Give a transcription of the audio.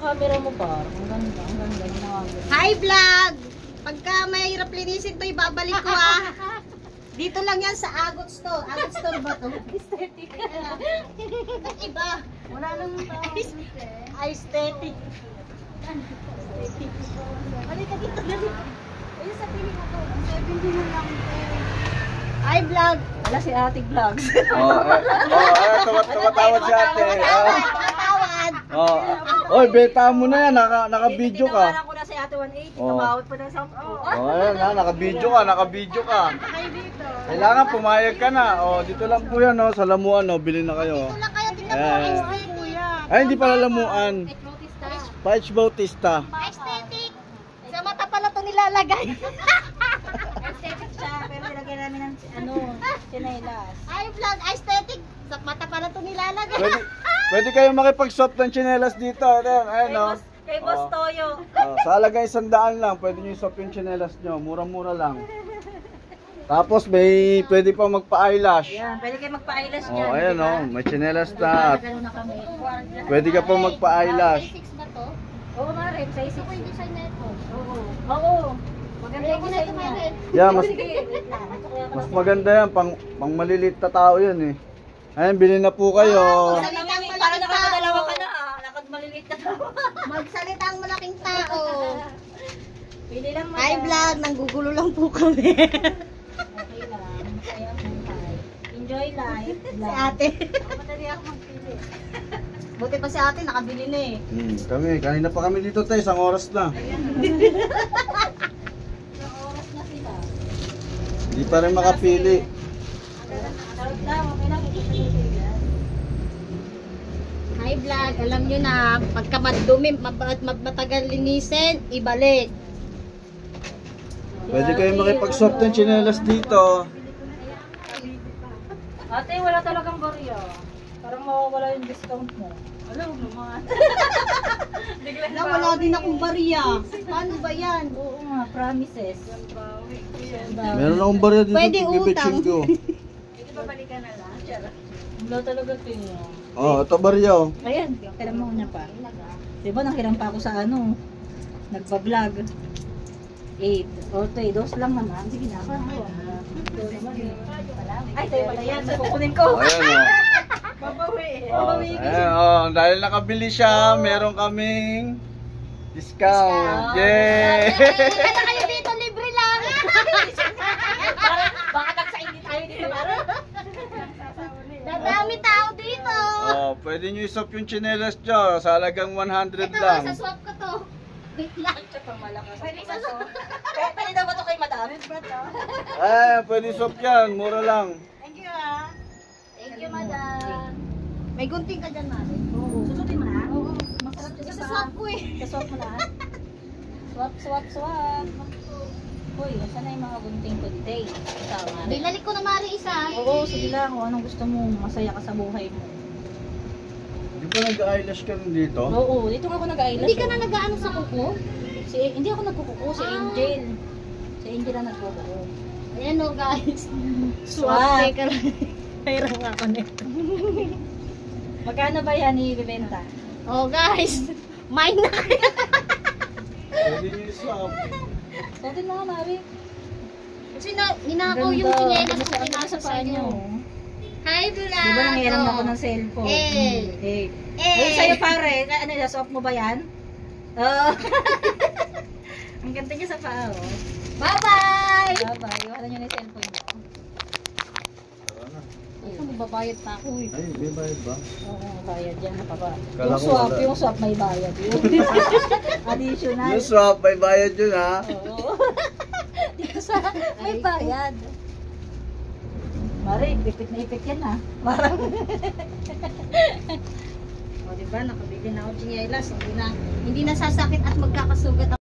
camera mo pa. Ang ganda, ang ganda. Ginawa ko. Hi vlog! Pagka mahirap linisin to, ibabalik ko Dito lang yan sa Agot Store. Agot Store ba to? Aesthetic. Iba. Wala nang Aesthetic. Halika dito. Ayun sa piling ako. 70 na lang. Hi vlog! Wala si Ate Vlogs. Tumatawad si ate. Tawad! Oy, beta mo na yan, naka-video ka. Tinawaran ko na si Ate 180. Tumawad pa ng 10. Ayan na, naka-video ka. Kailangan pumayag ka na. Dito lang po yan, sa Lamuan, bili na kayo. Wala kayo, tingnan mo. Ay, hindi pala Lamuan. Paich Bautista. Aesthetic! Sa mata pala to nilalagay. Aesthetic siya, pero nilagyan namin ng chinelas. Hi vlog! Aesthetic! Sa mata pala to nilalagay. Pwede kayo makipag-swap ng tsinelas dito. Ayan, Kay Boss Toyo. Sa halagang 100 lang, pwede nyo i-swap yung tsinelas nyo. Mura-mura lang. Tapos pwede pa magpa-eyelash. Yan, pwede kayo magpa-eyelash dyan. Ayan, may tsinelas na. Ganun na kami. Pwede ka pa magpa-eyelash. Size 6 ba to? Oo, Mare, size 6. Ako yung design na ito. Oo. Maganda yung design niya. Yeah, mas maganda yan. Pang maliliit na tao yan eh. Ayan, bilhin na po kayo. Parang nakakadalawa ka na Lakad maliliit na tao. Magsalita ang malaking tao. Pili lang mo. Hi vlog! Nanggugulo lang po kami. Okay lang. Kaya buhay. Enjoy life. Si ate. Madali ako magpili. Buti pa si ate, nakabili na eh. Kanina pa kami dito tayo, 1 oras na. Ilang oras na sila. Hindi pa rin makapili. Tawag lang, okay lang. Hi vlog! Alam nyo na, pagka madumi, matagal linisin, ibalik. Pwede kayo makipag-swap ng tsinelas dito. Ate, wala talagang barya. Parang mawawala yung discount mo. Alam mo naman. Wala din akong bariya. Paano ba yan? Oo nga, promises. Meron akong barya dito. Pwede utang. Ko. Pwede ba balikan na lang? Wala talaga ito. Ito barya. Ayan, kailan mo niya pa. Diba nanghiram pa ako sa nagpa-vlog. 8. O, 2 lang naman. Sige na. Ay, tayo pala yan. Kukunin ko. Ayan Babawi. Ayan, dahil nakabili siya, meron kaming discount. Yay! Kaya kayo dito, libre lang. Baka nagsaindi tayo dito. Dadami tao dito. Pwede nyo isop yung tsinelas nyo sa halagang 100 Ito, lang. sa swap ko to. Wait lang. Pwede daw ba ito kay madam? Pwede isop yan, mura lang. Thank you Thank you, madam. May gunting ka dyan, Mari. Oo. Susutin mo na? Oo. Masarap dyan Sa swap ko eh. Swap mo na? Swap. Uy, saan na yung mga gunting ko today? Tama. Binalik ko na, Mari, isa. Oo, sige lang. Kung anong gusto mo, masaya ka sa buhay mo. Di ba nag-eyelash ka rin dito? Oo, dito nga ako nag-eyelash. Hindi ka na nag-ano sa kuko? Hindi ako nagkukuko, si Angel. Si Angel ang nagkukuko. Ayan o, guys. Swap. Teka lang. Hirang ako nito. Magkano ba yan ibibenta? Oh, guys. Mine na kayo. Pwede nyo iswap. Suotin mo nga, Mari. Kasi ninakaw yung chinelas ko pinasa sa inyo. Hi, vlog! Di ba nangiram ako ng cellphone? Eh. Ay, sa'yo pare, ano yung swap mo ba yan? Oo. Ang ganda niya sa paa, oh. Bye-bye! Bye-bye. Iwanan nyo na yung cellphone mo. Ito, magbabayad pa ako eh. Ay, may bayad ba? Oo, bayad yan. Napaba. Kala ko wala. Yung swap may bayad. Additional. Yung swap, may bayad yun ha. Oo. May bayad. Mari, ipit na ipit yan ha. Parang. O, diba, nakabili na ako chinelas. Hindi na sasakit at magkakasugat